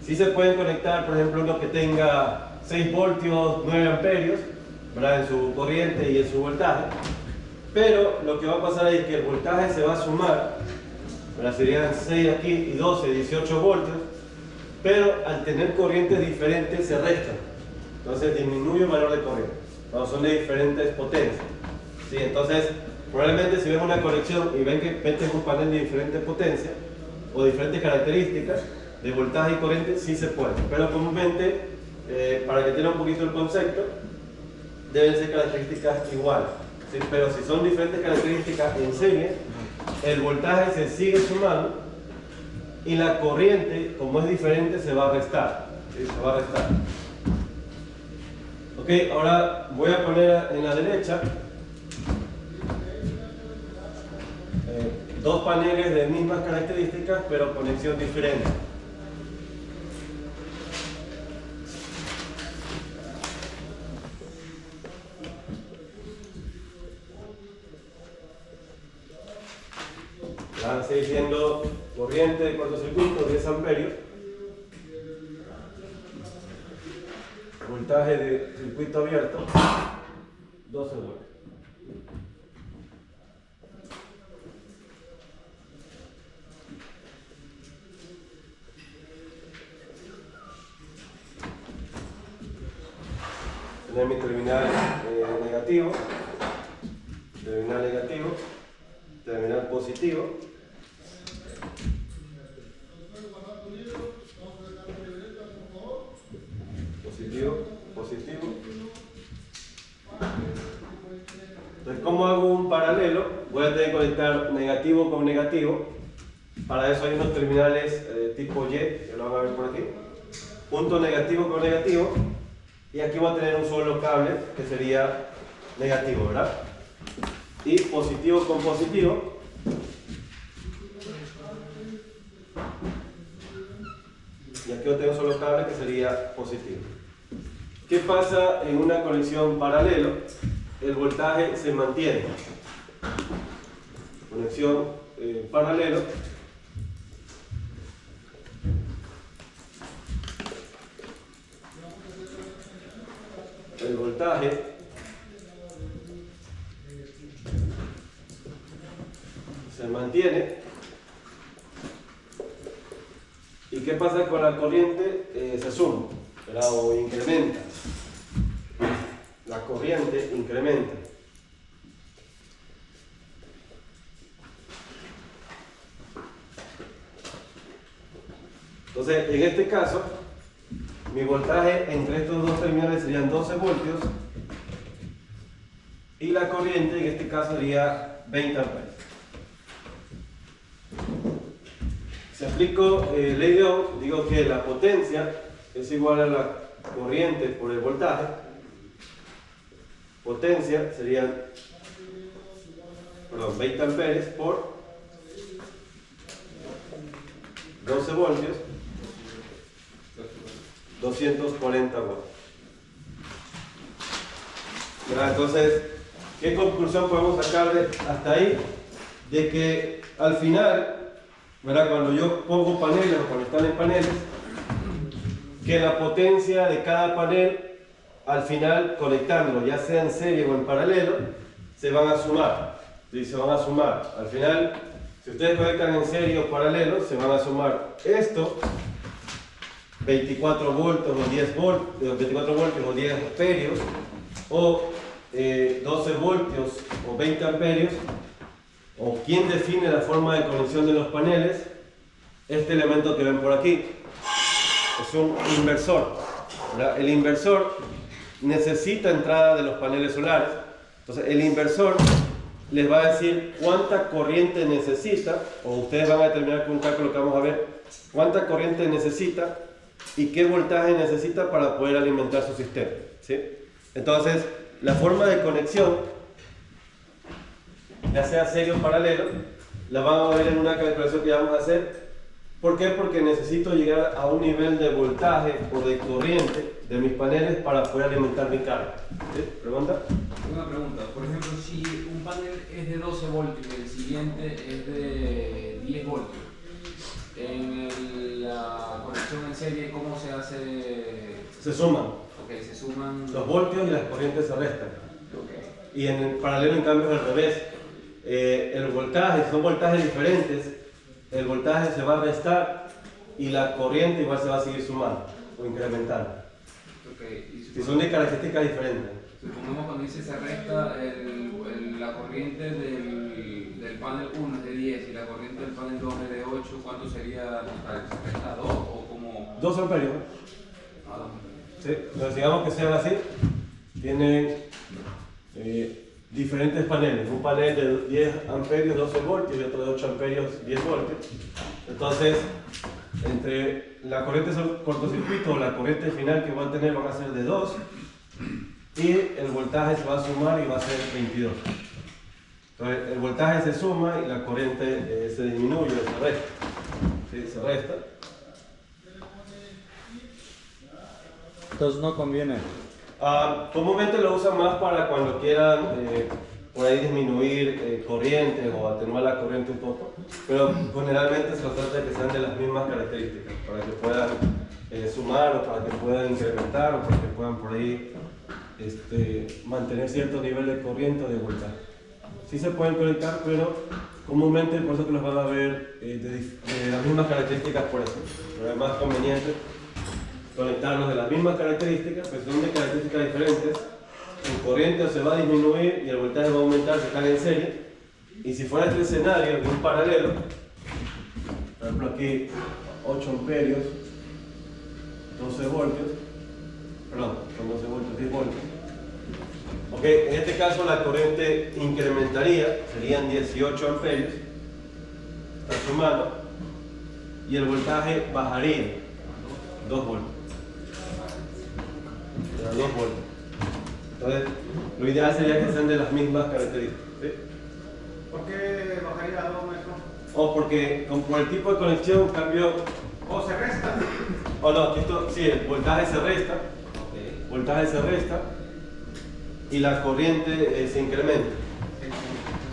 Sí se pueden conectar, por ejemplo, uno que tenga 6 voltios, 9 amperios, ¿verdad? En su corriente y en su voltaje. Pero lo que va a pasar ahí es que el voltaje se va a sumar, ¿verdad? Serían 6 aquí y 12, 18 voltios. Pero al tener corrientes diferentes se restan. Entonces disminuye el valor de corriente. Cuando son de diferentes potencias. ¿Sí? Entonces, probablemente si ven una conexión y ven que meten un panel de diferentes potencias o diferentes características de voltaje y corriente, sí se puede. Pero comúnmente, para que tengan un poquito el concepto, deben ser características iguales. ¿Sí? Pero si son diferentes características en serie, el voltaje se sigue sumando y la corriente, como es diferente, se va a restar. ¿Sí? Se va a restar. Ok, ahora voy a poner en la derecha dos paneles de mismas características, pero conexión diferente. Van a seguir siendo corriente de cortocircuito, 10 amperios. Voltaje de circuito abierto, 12 voltios. Tener mi terminal negativo, terminal positivo. Positivo. Entonces, ¿cómo hago un paralelo? Voy a tener que conectar negativo con negativo. Para eso hay unos terminales tipo Y, que lo van a ver por aquí. Punto negativo con negativo. Y aquí voy a tener un solo cable que sería negativo, ¿verdad? Y positivo con positivo. Y aquí voy a tener un solo cable que sería positivo. ¿Qué pasa en una conexión paralelo? El voltaje se mantiene. Conexión paralelo. El voltaje se mantiene. ¿Y qué pasa con la corriente? Se suma, ¿verdad? O incrementa. La corriente incrementa. Entonces, en este caso, mi voltaje entre estos dos terminales serían 12 voltios y la corriente en este caso sería 20 amperios. Si aplico ley de Ohm, digo que la potencia es igual a la corriente por el voltaje. Potencia serían 20 amperios por 12 voltios, 240 watts. Entonces, ¿qué conclusión podemos sacar hasta ahí? De que al final, ¿verdad? Cuando yo pongo paneles o cuando están en paneles, que la potencia de cada panel, al final, conectándolo, ya sea en serie o en paralelo, se van a sumar. ¿Sí? Se van a sumar. Al final, si ustedes conectan en serie o paralelo, se van a sumar esto, 24 voltios o 10 voltios, 24 voltios o 10 amperios, o 12 voltios o 20 amperios, o quién define la forma de conexión de los paneles. Este elemento que ven por aquí es un inversor, ¿verdad? El inversor necesita entrada de los paneles solares. Entonces el inversor les va a decir cuánta corriente necesita, o ustedes van a determinar con un cálculo que vamos a ver cuánta corriente necesita y qué voltaje necesita para poder alimentar su sistema, ¿sí? Entonces la forma de conexión, ya sea serie o paralelo, la vamos a ver en una calculación que vamos a hacer. ¿Por qué? Porque necesito llegar a un nivel de voltaje o de corriente de mis paneles para poder alimentar mi carga. ¿Sí? ¿Pregunta? Una pregunta. Por ejemplo, si un panel es de 12 voltios y el siguiente es de 10 voltios, en la conexión instalación en serie, ¿cómo se hace? Se suman. Ok, se suman. Los voltios y las corrientes se restan. Ok. Y en el paralelo, en cambio, es al revés. El voltaje, son voltajes diferentes, el voltaje se va a restar y la corriente igual se va a seguir sumando o incrementando. Okay. Si son de características diferentes. Supongamos cuando dice se resta la corriente del panel 1 es de 10 y la corriente del panel 2 es de 8, ¿cuánto sería total? ¿Se resta 2 o como? 2 amperios. Ah, ¿Sí? Entonces digamos que sean así, tienen diferentes paneles. Un panel de 10 amperios, 12 voltios y otro de 8 amperios, 10 voltios. Entonces, entre la corriente cortocircuito o la corriente final que van a tener van a ser de 2 y el voltaje se va a sumar y va a ser 22. Entonces, el voltaje se suma y la corriente se disminuye, se resta. ¿Sí? Se resta. Entonces no conviene. Comúnmente lo usan más para cuando quieran por ahí disminuir corriente o atenuar la corriente un poco, pero generalmente se trata de que sean de las mismas características, para que puedan sumar o para que puedan incrementar o para que puedan por ahí mantener cierto nivel de corriente o de voltaje. Sí se pueden conectar, pero comúnmente por eso que los van a ver de las mismas características por eso, pero es más conveniente conectarlos de las mismas características, pero son de características diferentes. Su corriente se va a disminuir y el voltaje va a aumentar, se están en serie. Y si fuera este escenario de un paralelo, por ejemplo aquí 8 amperios, 12 voltios, perdón, son 12 voltios, 10 voltios. Ok, en este caso la corriente incrementaría, serían 18 amperios, está sumando, y el voltaje bajaría 2 voltios. 2 voltios. Entonces, lo ideal sería que sean de las mismas características. ¿Sí? ¿Por qué bajaría a 2 metros? O porque por el tipo de conexión cambio. ¿O se resta? O no, esto, sí, el voltaje se resta. ok. Voltaje se resta y la corriente se incrementa. Se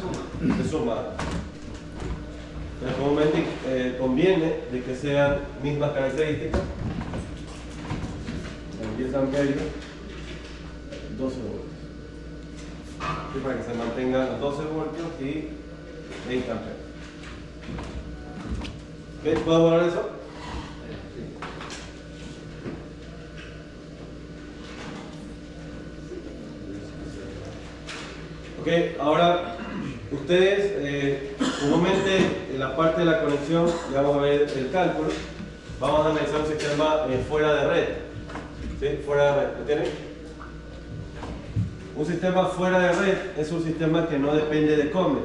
suma. Se suma. Entonces, comúnmente conviene de que sean mismas características. 10 amperios, 12 voltios. Y para que se mantengan los 12 voltios y 20 amperios. ¿Ok? ¿Puedo borrar eso? Ok, ahora ustedes comúnmente en la parte de la conexión ya vamos a ver el cálculo. Vamos a analizar un sistema fuera de red. ¿Sí? Fuera de red, ¿lo tienen? Un sistema fuera de red es un sistema que no depende de Comet.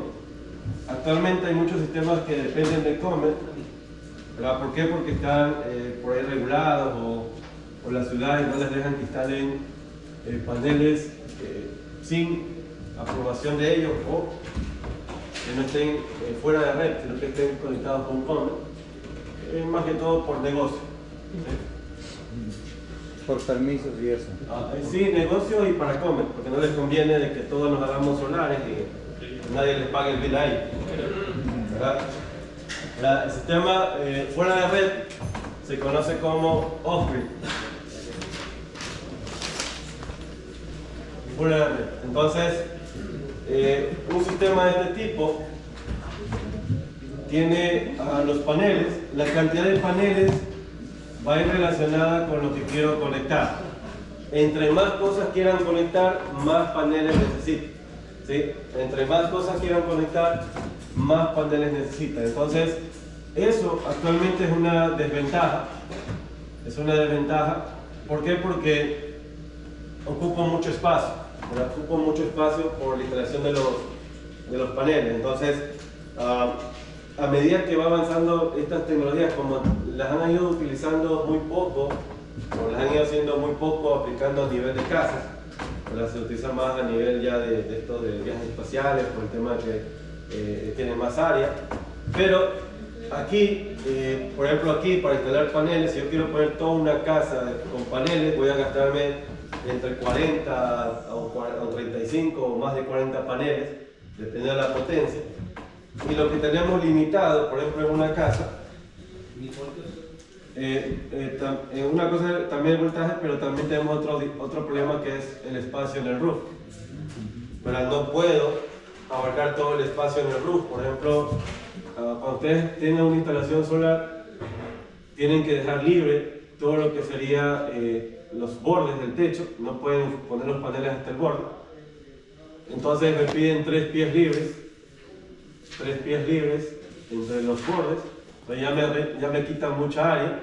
Actualmente hay muchos sistemas que dependen de Comet, ¿verdad? ¿Por qué? Porque están por ahí regulados o las ciudades no les dejan que instalen paneles sin aprobación de ellos o que no estén fuera de red, sino que estén conectados con Comet. Más que todo por negocio. ¿Sí? Por permisos y eso. Sí, negocio y para Comet, porque no les conviene de que todos nos hagamos solares y nadie les pague el bill ahí. ¿Verdad? El sistema fuera de red se conoce como off-grid. Fuera de red. Entonces, un sistema de este tipo tiene a los paneles, la cantidad de paneles va a ir relacionada con lo que quiero conectar. Entre más cosas quieran conectar, más paneles necesitan. ¿Sí? Entre más cosas quieran conectar, más paneles necesitan. Entonces, eso actualmente es una desventaja. Es una desventaja. ¿Por qué? Porque ocupa mucho espacio. ¿Verdad? Ocupa mucho espacio por la instalación de los paneles. Entonces, a medida que va avanzando estas tecnologías, como las han ido utilizando muy poco, o las han ido haciendo muy poco aplicando a nivel de casas, se utiliza más a nivel ya de estos de viajes espaciales, por el tema que tienen más área. Pero aquí, por ejemplo aquí, para instalar paneles, si yo quiero poner toda una casa con paneles, voy a gastarme entre 40 o 35 o más de 40 paneles, dependiendo de la potencia. Y lo que tenemos limitado, por ejemplo, en una casa, Una cosa también el voltaje, pero también tenemos otro problema que es el espacio en el roof. ¿Verdad? No puedo abarcar todo el espacio en el roof. Por ejemplo, cuando ustedes tienen una instalación solar, tienen que dejar libre todo lo que sería los bordes del techo. No pueden poner los paneles hasta el borde. Entonces me piden 3 pies libres entre los bordes. Entonces ya me quitan mucha área.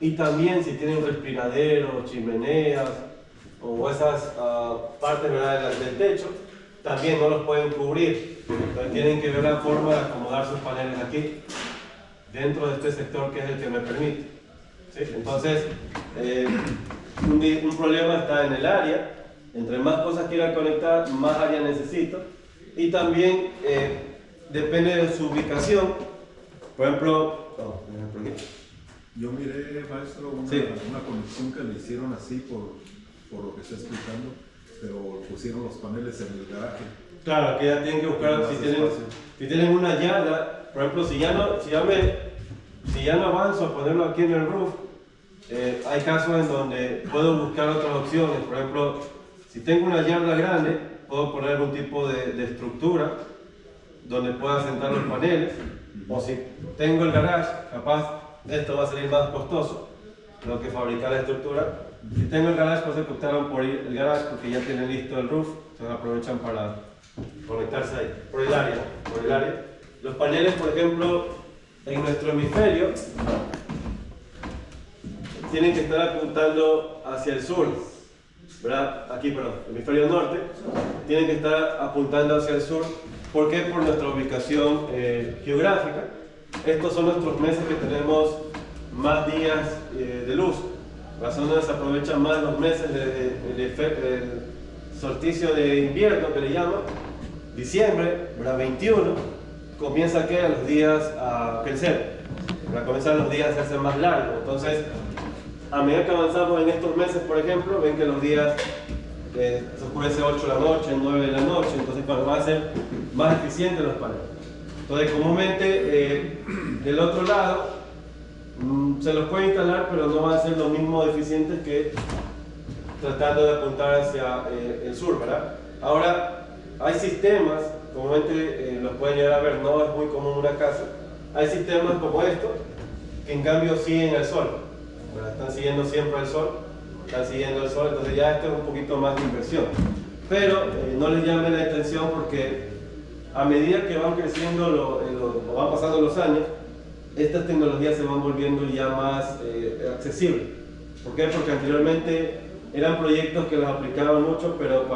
Y también si tienen respiraderos, chimeneas o esas partes, ¿verdad?, del techo, también no los pueden cubrir. Entonces tienen que ver la forma de acomodar sus paneles aquí, dentro de este sector que es el que me permite. ¿Sí? Entonces, un problema está en el área. Entre más cosas quiera conectar, más área necesito. Y también depende de su ubicación. Por ejemplo, yo miré, maestro, una conexión que le hicieron así por lo que está explicando, pero pusieron los paneles en el garaje. Claro, que ya tienen que buscar, si tienen una yarda, por ejemplo, si ya no avanzo a ponerlo aquí en el roof, hay casos en donde puedo buscar otras opciones. Por ejemplo, si tengo una yarda grande, puedo poner algún tipo de estructura donde pueda sentar los paneles. O si tengo el garage, capaz esto va a salir más costoso, tengo que fabricar la estructura. Si tengo el garage, pues optaron por ir el garage porque ya tienen listo el roof, entonces aprovechan para conectarse ahí, por el área. Los paneles, por ejemplo, en nuestro hemisferio, tienen que estar apuntando hacia el sur, ¿verdad? Aquí, perdón, hemisferio norte, tienen que estar apuntando hacia el sur. ¿Por qué? Por nuestra ubicación geográfica. Estos son nuestros meses que tenemos más días de luz. Razón donde se aprovechan más los meses del solsticio de invierno, que le llaman, diciembre, ¿verdad? 21, comienza que a los días a crecer, ¿verdad? Comienzan los días a ser más largos. Entonces, a medida que avanzamos en estos meses, por ejemplo, ven que los días se oscurece 8 de la noche, 9 de la noche, entonces van a ser más eficientes los paneles. Entonces, comúnmente, del otro lado, se los puede instalar, pero no van a ser lo mismo eficientes que tratando de apuntar hacia el sur, ¿verdad? Ahora, hay sistemas, comúnmente los pueden llegar a ver, no es muy común en una casa, hay sistemas como estos, que en cambio siguen el sol, ¿verdad? Están siguiendo siempre el sol, entonces ya esto es un poquito más de inversión. Pero no les llame la atención porque a medida que van creciendo o van pasando los años, estas tecnologías se van volviendo ya más accesibles. ¿Por qué? Porque anteriormente eran proyectos que los aplicaban mucho, pero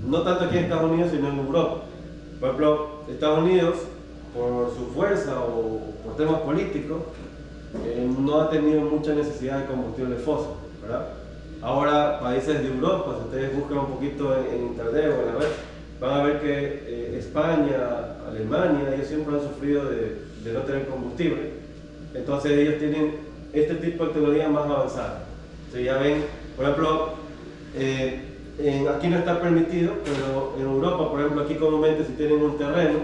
no tanto aquí en Estados Unidos, sino en Europa. Por ejemplo, Estados Unidos, por su fuerza o por temas políticos, no ha tenido mucha necesidad de combustibles fósiles, ¿verdad? Ahora, países de Europa, si ustedes buscan un poquito en internet o en la web, van a ver que España, Alemania, ellos siempre han sufrido de no tener combustible. Entonces ellos tienen este tipo de tecnología más avanzada. O sea, ya ven, por ejemplo, aquí no está permitido, pero en Europa, por ejemplo, aquí comúnmente si tienen un terreno,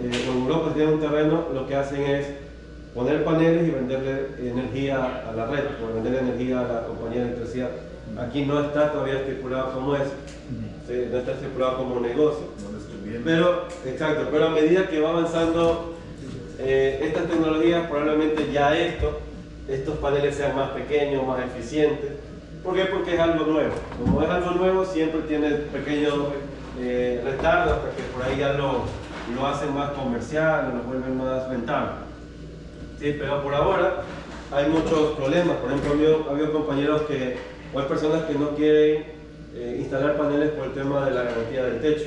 en Europa si tienen un terreno, lo que hacen es poner paneles y venderle energía a la red, o venderle energía a la compañía de electricidad. Aquí no está todavía estipulado como eso, ¿sí? No está estipulado como un negocio. Pero a medida que va avanzando estas tecnologías, probablemente ya estos paneles sean más pequeños, más eficientes. ¿Por qué? Porque es algo nuevo. Como es algo nuevo, siempre tiene pequeños retardos hasta que por ahí ya lo hacen más comercial, lo vuelven más rentable. Sí, pero por ahora hay muchos problemas. Por ejemplo, ha habido compañeros o hay personas que no quieren instalar paneles por el tema de la garantía del techo,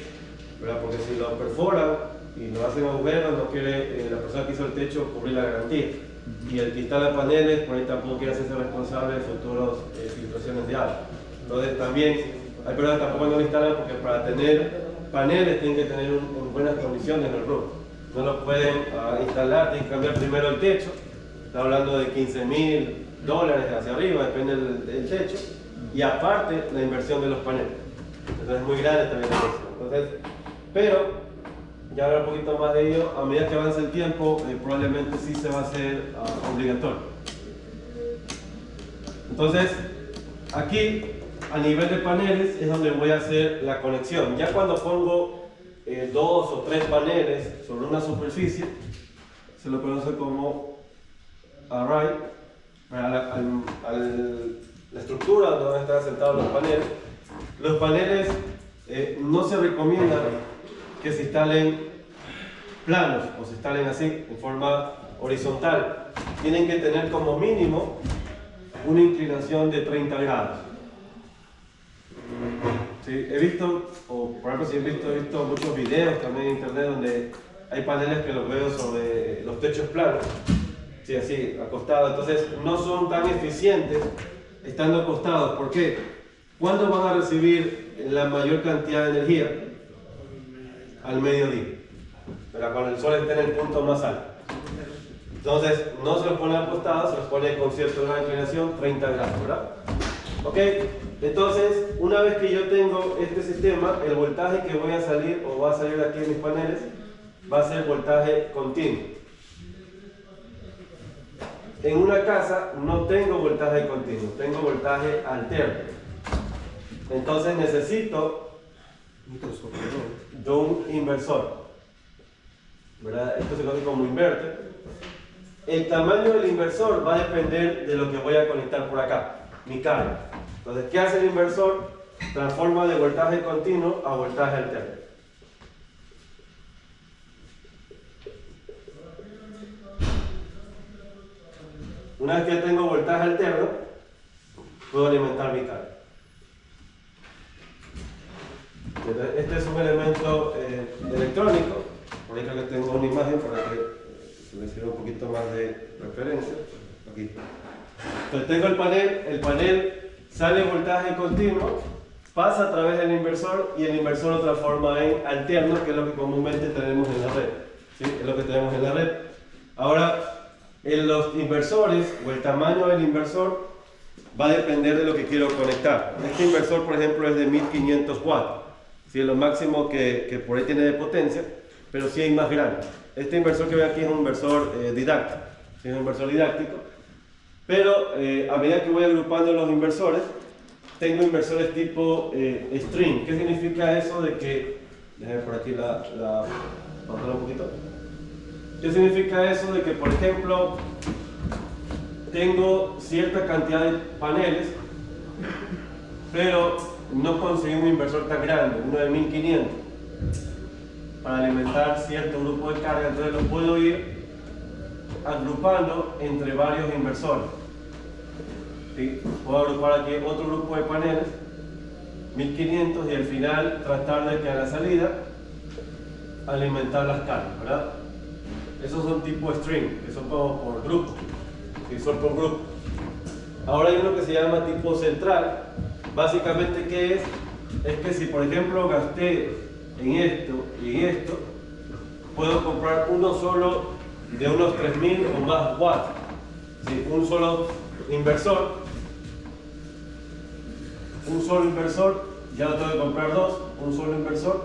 ¿verdad? Porque si lo perforan y lo hacen agujeros, no quiere la persona que hizo el techo cubrir la garantía. Y el que instala paneles, por ahí tampoco quiere hacerse responsable de futuras filtraciones de agua. Entonces también hay personas que tampoco no lo instalan porque para tener paneles tienen que tener buenas condiciones en el roof. No lo pueden instalar, tienen que cambiar primero el techo. Está hablando de $15,000 hacia arriba, depende del techo. Y aparte, la inversión de los paneles. Entonces es muy grande también la inversión. Pero, ya hablar un poquito más de ello, a medida que avance el tiempo, probablemente sí se va a hacer obligatorio. Entonces, aquí, a nivel de paneles, es donde voy a hacer la conexión. Ya cuando pongo 2 o 3 paneles sobre una superficie, se lo conoce como array, la estructura donde están sentados los paneles. Los paneles no se recomienda que se instalen planos o se instalen así, en forma horizontal. Tienen que tener como mínimo una inclinación de 30 grados. Sí, he visto, o por ejemplo, he visto muchos videos también en internet donde hay paneles que los veo sobre los techos planos, sí, así, acostados. Entonces no son tan eficientes estando acostados. ¿Por qué? ¿Cuándo van a recibir la mayor cantidad de energía? Al mediodía, pero cuando el sol esté en el punto más alto. Entonces no se los pone acostados, se los pone con cierta inclinación, 30 grados, ¿verdad? Ok, entonces una vez que yo tengo este sistema, el voltaje que voy a salir o va a salir de aquí en mis paneles va a ser voltaje continuo. En una casa no tengo voltaje continuo, tengo voltaje alterno. Entonces necesito de un inversor, ¿verdad? Esto se conoce como inverter. El tamaño del inversor va a depender de lo que voy a conectar por acá, mi carga. Entonces, ¿qué hace el inversor? Transforma de voltaje continuo a voltaje alterno. Una vez que ya tengo voltaje alterno, puedo alimentar mi carga. Este es un elemento electrónico. Por ahí creo que tengo una imagen para que se me sirva un poquito más de referencia. Aquí. Entonces tengo el panel sale voltaje continuo, pasa a través del inversor y el inversor lo transforma en alterno, que es lo que comúnmente tenemos en la red. ¿Sí? Es lo que tenemos en la red. Ahora, en los inversores o el tamaño del inversor va a depender de lo que quiero conectar. Este inversor, por ejemplo, es de 1500 watts. ¿Sí? Es lo máximo que por ahí tiene de potencia, pero sí hay más grande. Este inversor que ve aquí es un inversor didáctico. ¿Sí? Es un inversor didáctico. Pero a medida que voy agrupando los inversores, tengo inversores tipo string. ¿Qué significa eso de que... Déjenme por aquí bajarla un poquito. ¿Qué significa eso de que, por ejemplo, tengo cierta cantidad de paneles, pero no conseguí un inversor tan grande, uno de 1500, para alimentar cierto grupo de carga? Entonces lo puedo ir agrupando entre varios inversores. ¿Sí? Puedo agrupar aquí otro grupo de paneles, 1500, y al final tratar de que a la salida alimentar las cargas, ¿verdad? Esos son tipo string, que son como por grupo, ¿sí? Son por grupo. Ahora hay uno que se llama tipo central. Básicamente, ¿qué es? Es que si por ejemplo gasté en esto y en esto, puedo comprar uno solo de unos 3000 o más watts. ¿Sí? Un solo inversor, ya no tengo que comprar dos, un solo inversor,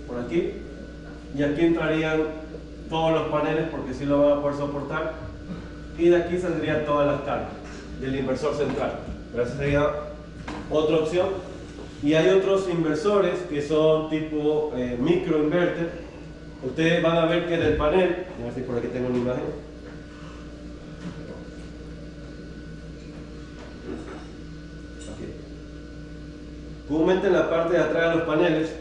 por aquí, y aquí entrarían todos los paneles porque sí lo van a poder soportar, y de aquí saldrían todas las cargas del inversor central. Pero esa sería otra opción. Y hay otros inversores que son tipo microinverter. Ustedes van a ver que del panel, a ver si por aquí tengo una imagen. Aquí. Comúnmente en la parte de atrás de los paneles,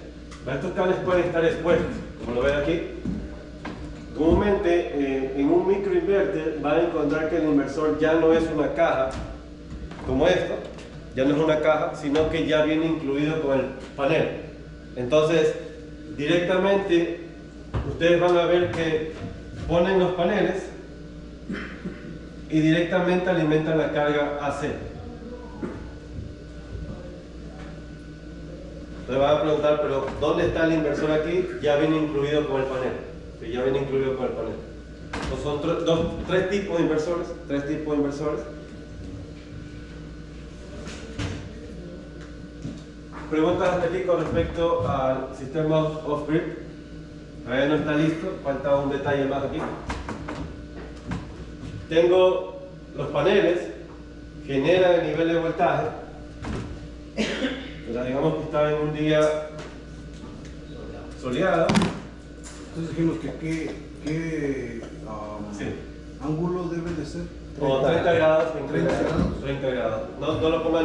estos cables pueden estar expuestos, como lo ven aquí. Comúnmente en un microinverter van a encontrar que el inversor ya no es una caja como esta, ya no es una caja, sino que ya viene incluido con el panel. Entonces, directamente ustedes van a ver que ponen los paneles y directamente alimentan la carga AC. Entonces van a preguntar, pero ¿dónde está el inversor aquí? Ya viene incluido con el panel. Sí, ya viene incluido con el panel. Entonces son tres tipos de inversores. Preguntas hasta aquí con respecto al sistema off-grid. Todavía no está listo, falta un detalle más aquí. Tengo los paneles, generan el nivel de voltaje. O sea, digamos que está en un día soleado. Entonces dijimos que qué Sí. ángulo debe de ser. O 30 grados, 30 grados. 30 grados. No lo pongan